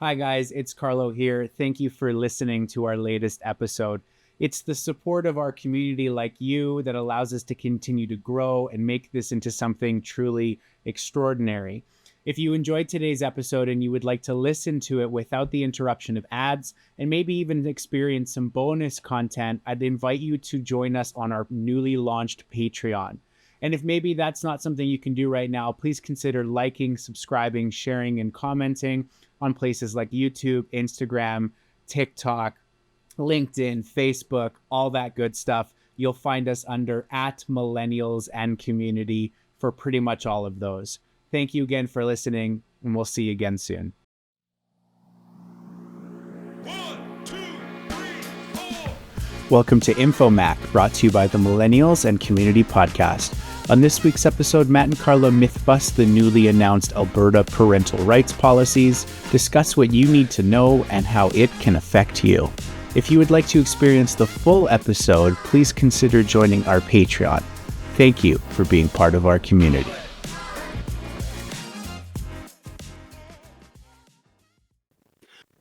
Hi, guys, it's Carlo here. Thank you for listening to our latest episode. It's the support of our community like you that allows us to continue to grow and make this into something truly extraordinary. If you enjoyed today's episode and you would like to listen to it without the interruption of ads and maybe even experience some bonus content, I'd invite you to join us on our newly launched Patreon. And if maybe that's not something you can do right now, please consider liking, subscribing, sharing, and commenting on places like YouTube, Instagram, TikTok, LinkedIn, Facebook, all that good stuff. You'll find us under @Millennials and Community for pretty much all of those. Thank you again for listening, and we'll see you again soon. 1, 2, 3, 4. Welcome to InfoM.A.C, brought to you by the Millennials and Community Podcast. On this week's episode, Matt and Carlo mythbust the newly announced Alberta parental rights policies, discuss what you need to know and how it can affect you. If you would like to experience the full episode, please consider joining our Patreon. Thank you for being part of our community.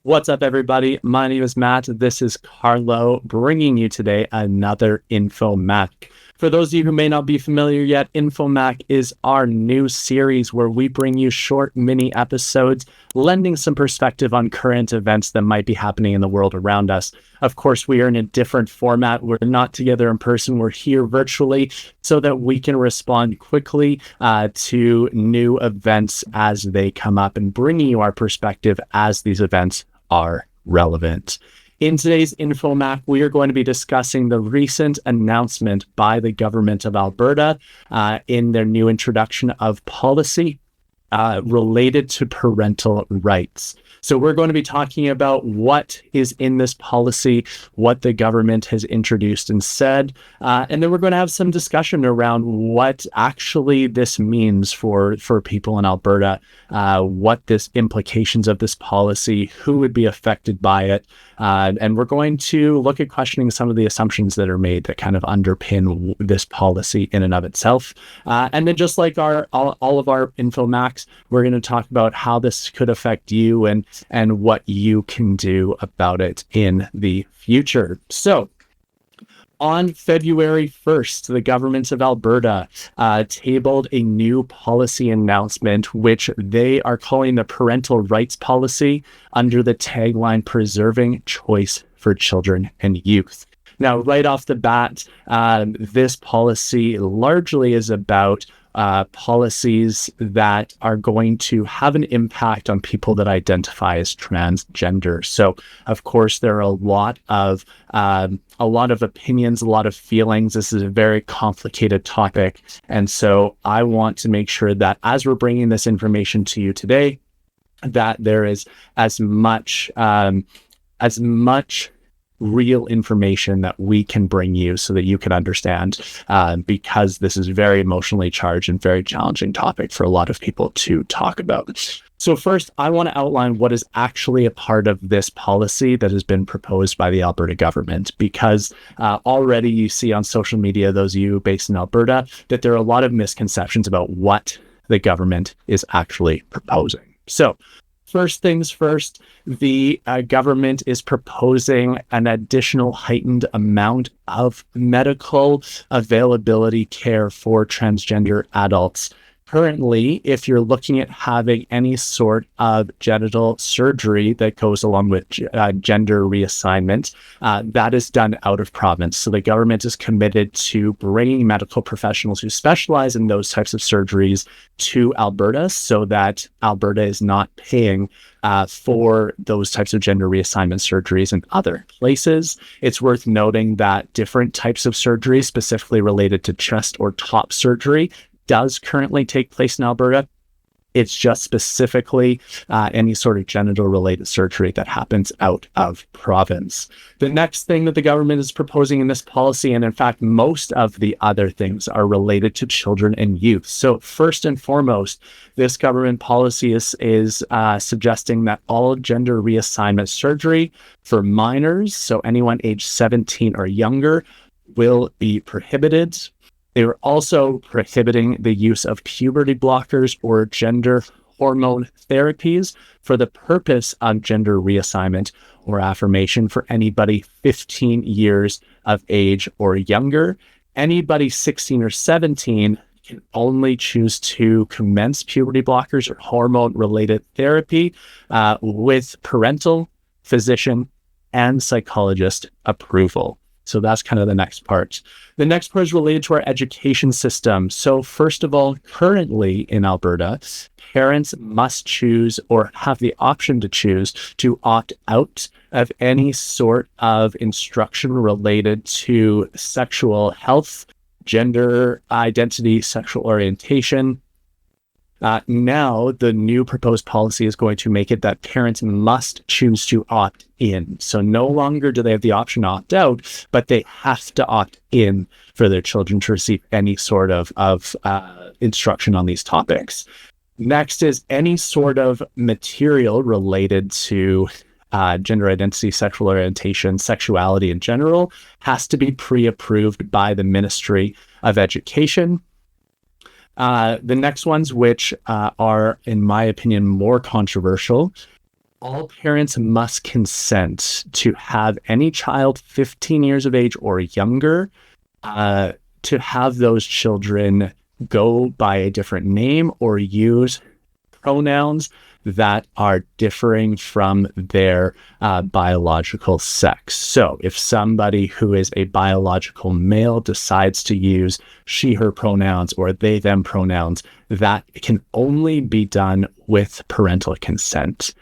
What's up, everybody? My name is Matt. This is Carlo, bringing you today another InfoM.A.C. For those of you who may not be familiar yet, InfoM.A.C is our new series where we bring you short mini episodes, lending some perspective on current events that might be happening in the world around us. Of course, we are in a different format. We're not together in person. We're here virtually so that we can respond quickly to new events as they come up and bringing you our perspective as these events are relevant. In today's InfoM.A.C, we are going to be discussing the recent announcement by the government of Alberta in their new introduction of policy related to parental rights. So we're going to be talking about what is in this policy, what the government has introduced and said, and then we're going to have some discussion around what actually this means for people in Alberta, what this implications of this policy, who would be affected by it, and we're going to look at questioning some of the assumptions that are made that kind of underpin this policy in and of itself. And then just like all of our InfoM.A.Cs, we're going to talk about how this could affect you and what you can do about it in the future. So, on February 1st, the government of Alberta tabled a new policy announcement, which they are calling the Parental Rights Policy under the tagline, Preserving Choice for Children and Youth. Now, right off the bat, this policy largely is about policies that are going to have an impact on people that identify as transgender. So, of course, there are a lot of opinions, a lot of feelings. This is a very complicated topic, and so I want to make sure that as we're bringing this information to you today, that there is as much real information that we can bring you so that you can understand, because this is a very emotionally charged and very challenging topic for a lot of people to talk about. So first, I want to outline what is actually a part of this policy that has been proposed by the Alberta government, because already you see on social media, those of you based in Alberta, that there are a lot of misconceptions about what the government is actually proposing. So first things first, the government is proposing an additional heightened amount of medical availability care for transgender adults. Currently, if you're looking at having any sort of genital surgery that goes along with gender reassignment, that is done out of province. So the government is committed to bringing medical professionals who specialize in those types of surgeries to Alberta so that Alberta is not paying for those types of gender reassignment surgeries in other places. It's worth noting that different types of surgery, specifically related to chest or top surgery, does currently take place in Alberta. It's just specifically any sort of genital related surgery that happens out of province. The next thing that the government is proposing in this policy, and in fact, most of the other things, are related to children and youth. So first and foremost, this government policy is suggesting that all gender reassignment surgery for minors, so anyone age 17 or younger, will be prohibited. They were also prohibiting the use of puberty blockers or gender hormone therapies for the purpose of gender reassignment or affirmation for anybody 15 years of age or younger. Anybody 16 or 17 can only choose to commence puberty blockers or hormone-related therapy with parental, physician, and psychologist approval. So that's kind of the next part. The next part is related to our education system. So first of all, currently in Alberta, parents must choose or have the option to choose to opt out of any sort of instruction related to sexual health, gender identity, sexual orientation. Now, the new proposed policy is going to make it that parents must choose to opt in. So no longer do they have the option to opt out, but they have to opt in for their children to receive any sort of instruction on these topics. Next is any sort of material related to gender identity, sexual orientation, sexuality in general, has to be pre-approved by the Ministry of Education. The next ones, which are, in my opinion, more controversial, all parents must consent to have any child 15 years of age or younger to have those children go by a different name or use pronouns that are differing from their biological sex. So if somebody who is a biological male decides to use she, her pronouns or they, them pronouns, that can only be done with parental consent.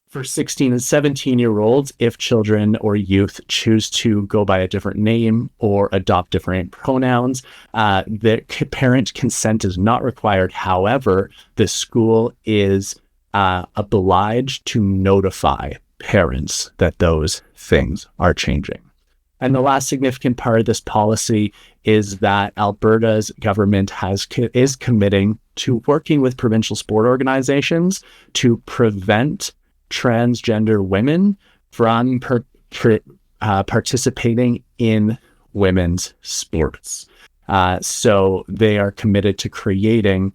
For 16 and 17-year-olds, if children or youth choose to go by a different name or adopt different pronouns, the parent consent is not required. However, the school is obliged to notify parents that those things are changing. And the last significant part of this policy is that Alberta's government is committing to working with provincial sport organizations to prevent transgender women from participating in women's sports. So they are committed to creating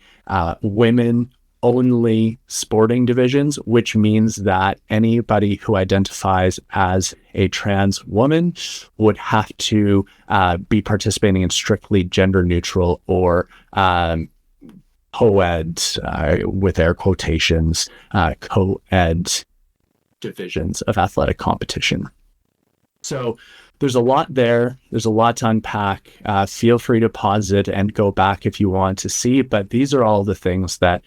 women-only sporting divisions, which means that anybody who identifies as a trans woman would have to be participating in strictly gender-neutral or co-ed, with air quotations, co-ed divisions of athletic competition. So there's a lot there. There's a lot to unpack. Feel free to pause it and go back if you want to see, but these are all the things that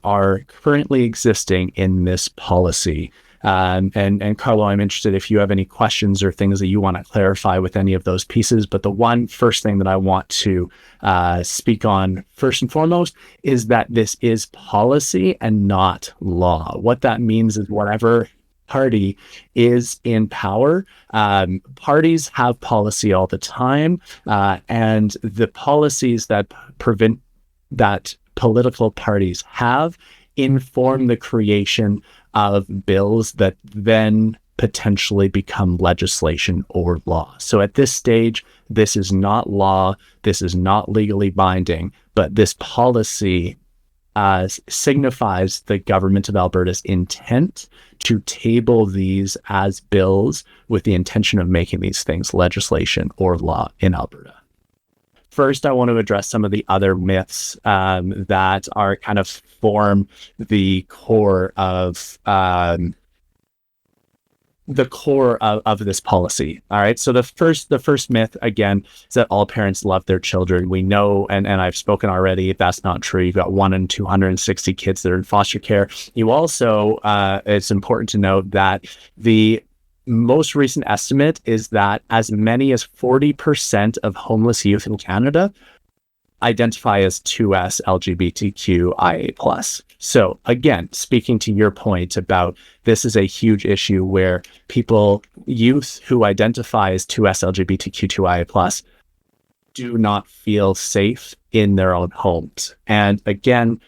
are currently existing in this policy. And Carlo, I'm interested if you have any questions or things that you want to clarify with any of those pieces. But the one first thing that I want to speak on first and foremost is that this is policy and not law. What that means is whatever party is in power, parties have policy all the time, and the policies that political parties have inform the creation of bills that then potentially become legislation or law. So at this stage, this is not law, this is not legally binding, but this policy signifies the government of Alberta's intent to table these as bills with the intention of making these things legislation or law in Alberta. First, I want to address some of the other myths that are kind of form the core of this policy. All right. So the first myth, again, is that all parents love their children. We know, and I've spoken already, that's not true. You've got 1 in 260 kids that are in foster care. You also, it's important to note that the most recent estimate is that as many as 40% of homeless youth in Canada identify as 2S LGBTQIA+. So again, speaking to your point about this is a huge issue where youth who identify as 2S LGBTQ2IA+, do not feel safe in their own homes. And again,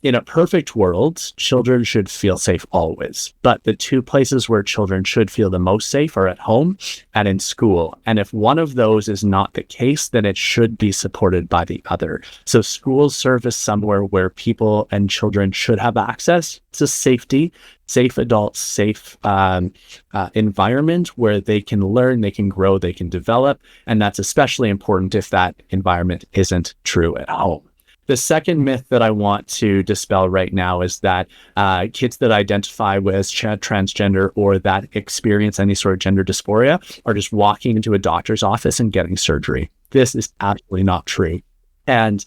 In a perfect world, children should feel safe always, but the two places where children should feel the most safe are at home and in school. And if one of those is not the case, then it should be supported by the other. So schools serve as somewhere where people and children should have access to safety, safe adults, safe environment where they can learn, they can grow, they can develop. And that's especially important if that environment isn't true at home. The second myth that I want to dispel right now is that kids that identify as transgender or that experience any sort of gender dysphoria are just walking into a doctor's office and getting surgery. This is absolutely not true. And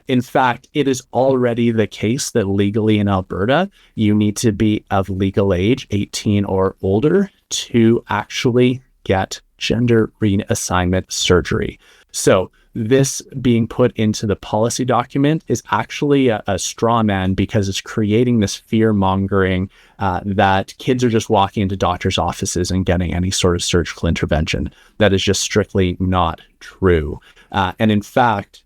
in fact, it is already the case that legally in Alberta, you need to be of legal age, 18 or older, to actually get gender reassignment surgery. So this being put into the policy document is actually a straw man, because it's creating this fear mongering that kids are just walking into doctors' offices and getting any sort of surgical intervention. That is just strictly not true. And in fact,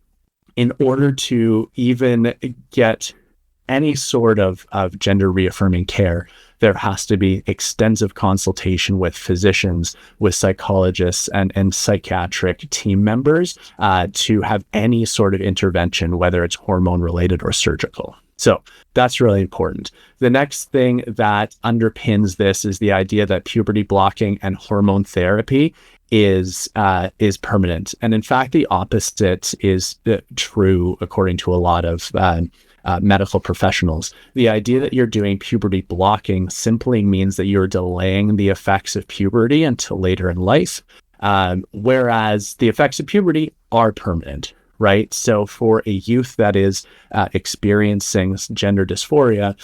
in order to even get any sort of gender reaffirming care, there has to be extensive consultation with physicians, with psychologists, and psychiatric team members to have any sort of intervention, whether it's hormone related or surgical. So that's really important. The next thing that underpins this is the idea that puberty blocking and hormone therapy is permanent. And in fact, the opposite is true according to a lot of medical professionals. The idea that you're doing puberty blocking simply means that you're delaying the effects of puberty until later in life, whereas the effects of puberty are permanent, right? So for a youth that is experiencing gender dysphoria,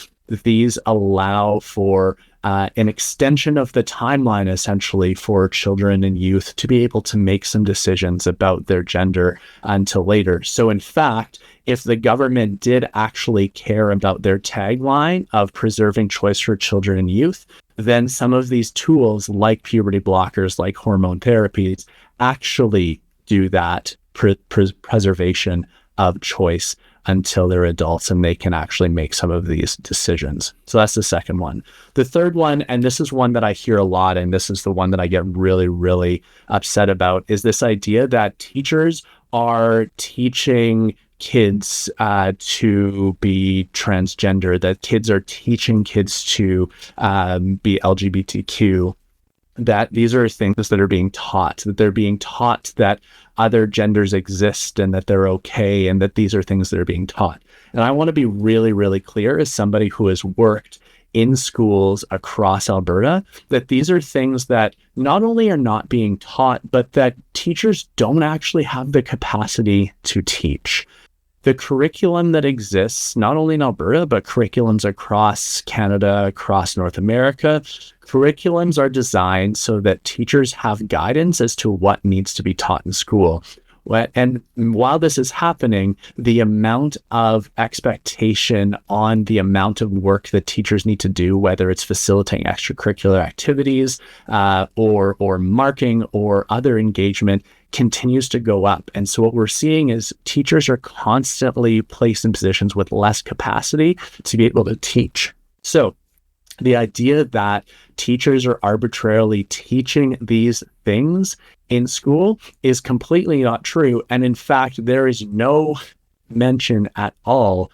these allow for an extension of the timeline, essentially, for children and youth to be able to make some decisions about their gender until later. So in fact, if the government did actually care about their tagline of preserving choice for children and youth, then some of these tools like puberty blockers, like hormone therapies, actually do that preservation of choice until they're adults and they can actually make some of these decisions. So that's the second one. The third one, and this is one that I hear a lot, and this is the one that I get really, really upset about, is this idea that teachers are teaching kids to be transgender, that kids are teaching kids to be LGBTQ, that these are things that are being taught, that they're being taught that other genders exist and that they're okay, and that these are things that are being taught. And I want to be really, really clear as somebody who has worked in schools across Alberta, that these are things that not only are not being taught, but that teachers don't actually have the capacity to teach. The curriculum that exists, not only in Alberta, but curriculums across Canada, across North America, curriculums are designed so that teachers have guidance as to what needs to be taught in school. And while this is happening, the amount of expectation on the amount of work that teachers need to do, whether it's facilitating extracurricular activities or marking or other engagement, continues to go up. And so what we're seeing is teachers are constantly placed in positions with less capacity to be able to teach. So the idea that teachers are arbitrarily teaching these things in school is completely not true. And in fact, there is no mention at all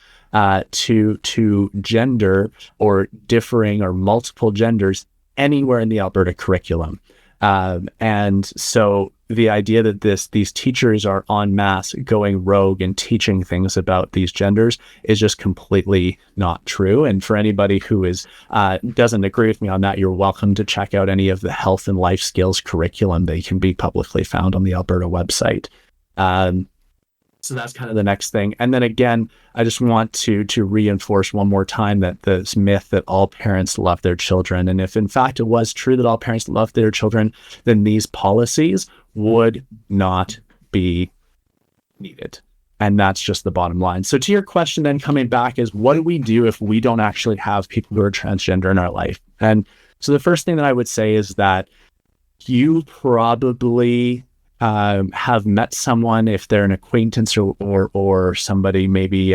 to gender or differing or multiple genders anywhere in the Alberta curriculum. And so the idea that these teachers are en masse going rogue and teaching things about these genders is just completely not true. And for anybody who doesn't agree with me on that, you're welcome to check out any of the health and life skills curriculum. They can be publicly found on the Alberta website. So that's kind of the next thing. And then again, I just want to reinforce one more time that this myth that all parents love their children. And if in fact it was true that all parents love their children, then these policies would not be needed. And that's just the bottom line. So to your question then, coming back, is what do we do if we don't actually have people who are transgender in our life? And so the first thing that I would say is that you probably have met someone, if they're an acquaintance or somebody maybe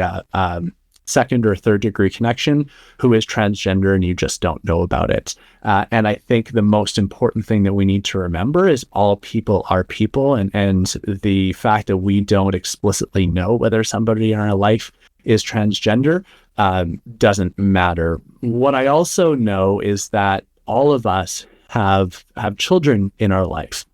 second or third degree connection who is transgender and you just don't know about it. And I think the most important thing that we need to remember is all people are people, and the fact that we don't explicitly know whether somebody in our life is transgender doesn't matter. What I also know is that all of us have children in our life.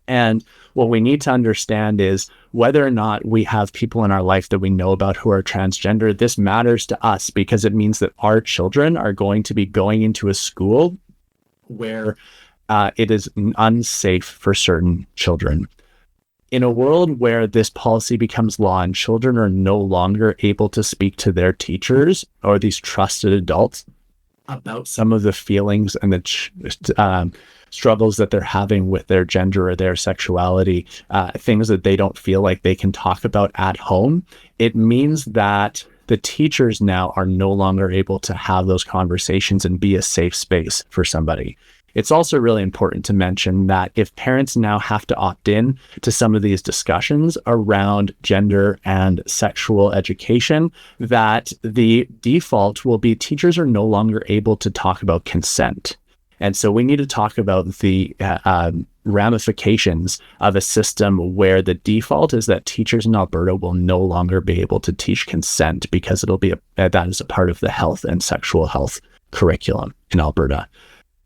And what we need to understand is whether or not we have people in our life that we know about who are transgender, this matters to us because it means that our children are going to be going into a school where it is unsafe for certain children. In a world where this policy becomes law and children are no longer able to speak to their teachers or these trusted adults about some of the feelings and the struggles that they're having with their gender or their sexuality, things that they don't feel like they can talk about at home, it means that the teachers now are no longer able to have those conversations and be a safe space for somebody. It's also really important to mention that if parents now have to opt in to some of these discussions around gender and sexual education, that the default will be teachers are no longer able to talk about consent. And so we need to talk about the ramifications of a system where the default is that teachers in Alberta will no longer be able to teach consent because it'll be that is a part of the health and sexual health curriculum in Alberta.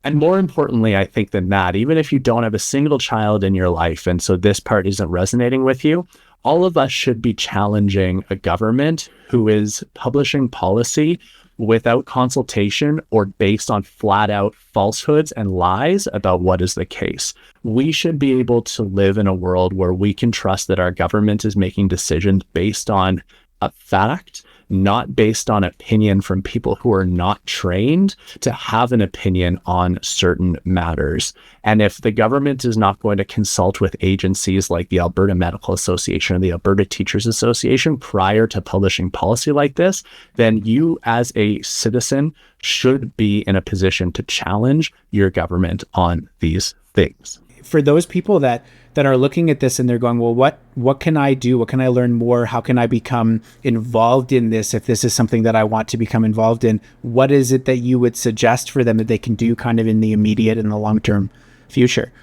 And more importantly, I think than that, even if you don't have a single child in your life, and so this part isn't resonating with you, all of us should be challenging a government who is publishing policy without consultation or based on flat out falsehoods and lies about what is the case. We should be able to live in a world where we can trust that our government is making decisions based on a fact, not based on opinion from people who are not trained to have an opinion on certain matters. And if the government is not going to consult with agencies like the Alberta Medical Association or the Alberta Teachers Association prior to publishing policy like this, then you as a citizen should be in a position to challenge your government on these things. For those people that are looking at this and they're going, well, what can I do? What can I learn more? How can I become involved in this if this is something that I want to become involved in? What is it that you would suggest for them that they can do kind of in the immediate and the long-term future?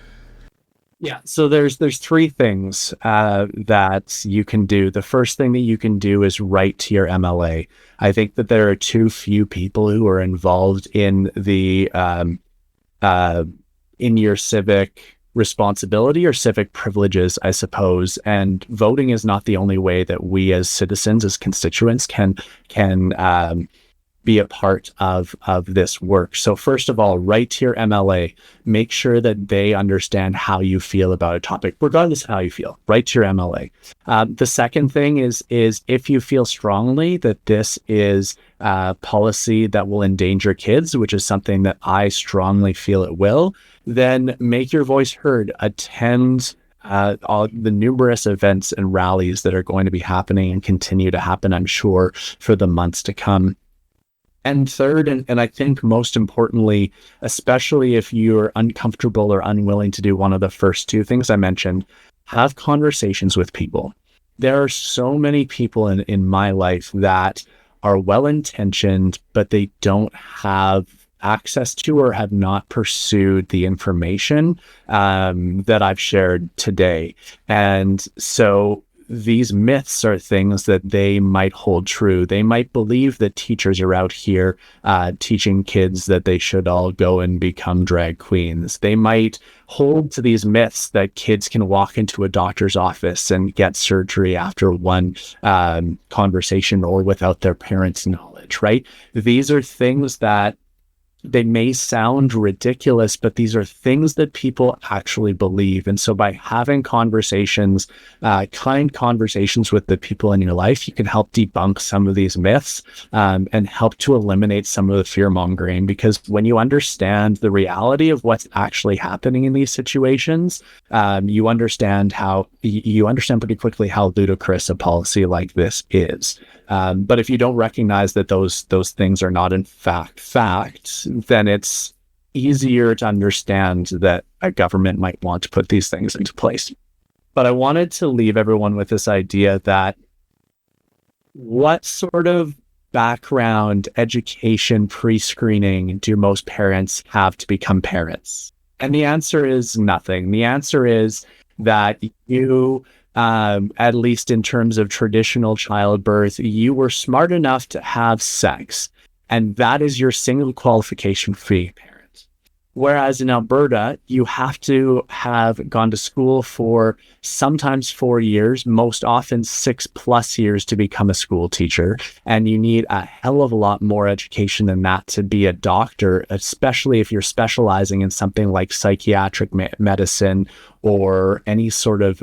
Yeah, so there's three things that you can do. The first thing that you can do is write to your MLA. I think that there are too few people who are involved in the in your civic responsibility or civic privileges, I suppose. And voting is not the only way that we as citizens, as constituents, can be a part of this work. So first of all, write to your MLA. Make sure that they understand how you feel about a topic, regardless of how you feel. Write to your MLA. The second thing is if you feel strongly that this is policy that will endanger kids, which is something that I strongly feel it will, then make your voice heard. Attend all the numerous events and rallies that are going to be happening and continue to happen, I'm sure, for the months to come. And third, and I think most importantly, especially if you're uncomfortable or unwilling to do one of the first two things I mentioned, have conversations with people. There are so many people in my life that are well-intentioned, but they don't have access to or have not pursued the information that I've shared today. And so these myths are things that they might hold true. They might believe that teachers are out here teaching kids that they should all go and become drag queens. They might hold to these myths that kids can walk into a doctor's office and get surgery after one conversation or without their parents' knowledge, right? These are things that they may sound ridiculous, but these are things that people actually believe. And so by having conversations, kind conversations with the people in your life, you can help debunk some of these myths and help to eliminate some of the fear mongering. Because when you understand the reality of what's actually happening in these situations, you understand pretty quickly how ludicrous a policy like this is. But if you don't recognize that those things are not in fact facts, then it's easier to understand that a government might want to put these things into place. But I wanted to leave everyone with this idea that what sort of background, education, pre-screening do most parents have to become parents? And the answer is nothing. The answer is that you, at least in terms of traditional childbirth, you were smart enough to have sex. And that is your single qualification for being a parent. Whereas in Alberta, you have to have gone to school for sometimes 4 years, most often 6+ years to become a school teacher. And you need a hell of a lot more education than that to be a doctor, especially if you're specializing in something like psychiatric medicine or any sort of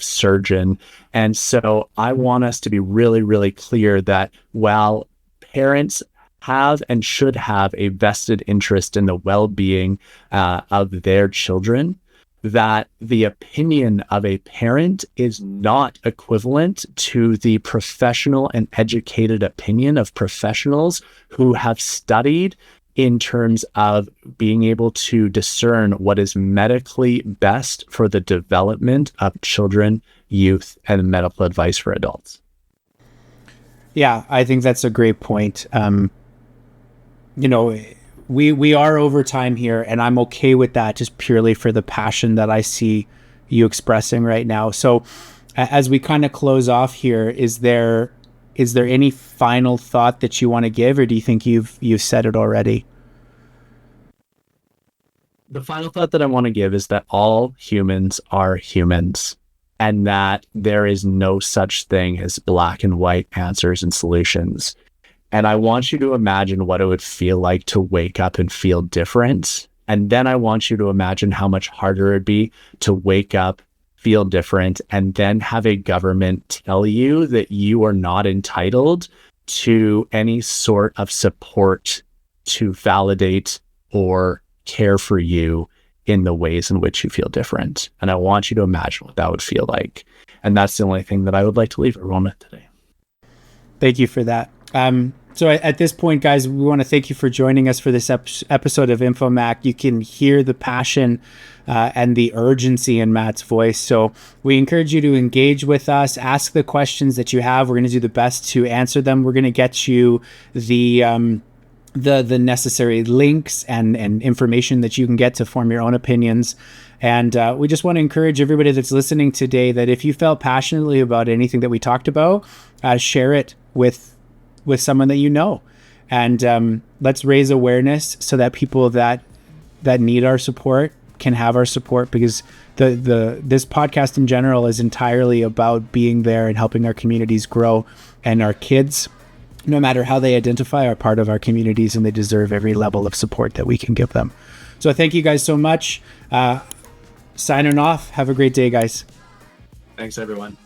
surgeon. And so I want us to be really, really clear that while parents have and should have a vested interest in the well-being of their children, that the opinion of a parent is not equivalent to the professional and educated opinion of professionals who have studied in terms of being able to discern what is medically best for the development of children, youth, and medical advice for adults. Yeah, I think that's a great point. We are over time here, and I'm okay with that, just purely for the passion that I see you expressing right now. So as we kind of close off here, is there any final thought that you want to give, or do you think you've said it already? The final thought that I want to give is that all humans are humans, and that there is no such thing as black and white answers and solutions. And I want you to imagine what it would feel like to wake up and feel different. And then I want you to imagine how much harder it'd be to wake up, feel different, and then have a government tell you that you are not entitled to any sort of support to validate or care for you in the ways in which you feel different. And I want you to imagine what that would feel like. And that's the only thing that I would like to leave everyone with today. Thank you for that. So at this point, guys, we want to thank you for joining us for this episode of InfoM.A.C. You can hear the passion and the urgency in Matt's voice. So we encourage you to engage with us, ask the questions that you have. We're going to do the best to answer them. We're going to get you the necessary links and information that you can get to form your own opinions. And we just want to encourage everybody that's listening today that if you felt passionately about anything that we talked about, share it with someone that you know, and let's raise awareness so that people that need our support can have our support, because this podcast in general is entirely about being there and helping our communities grow, and our kids, no matter how they identify, are part of our communities, and they deserve every level of support that we can give them. So thank you guys so much. Signing off. Have a great day, guys. Thanks, everyone.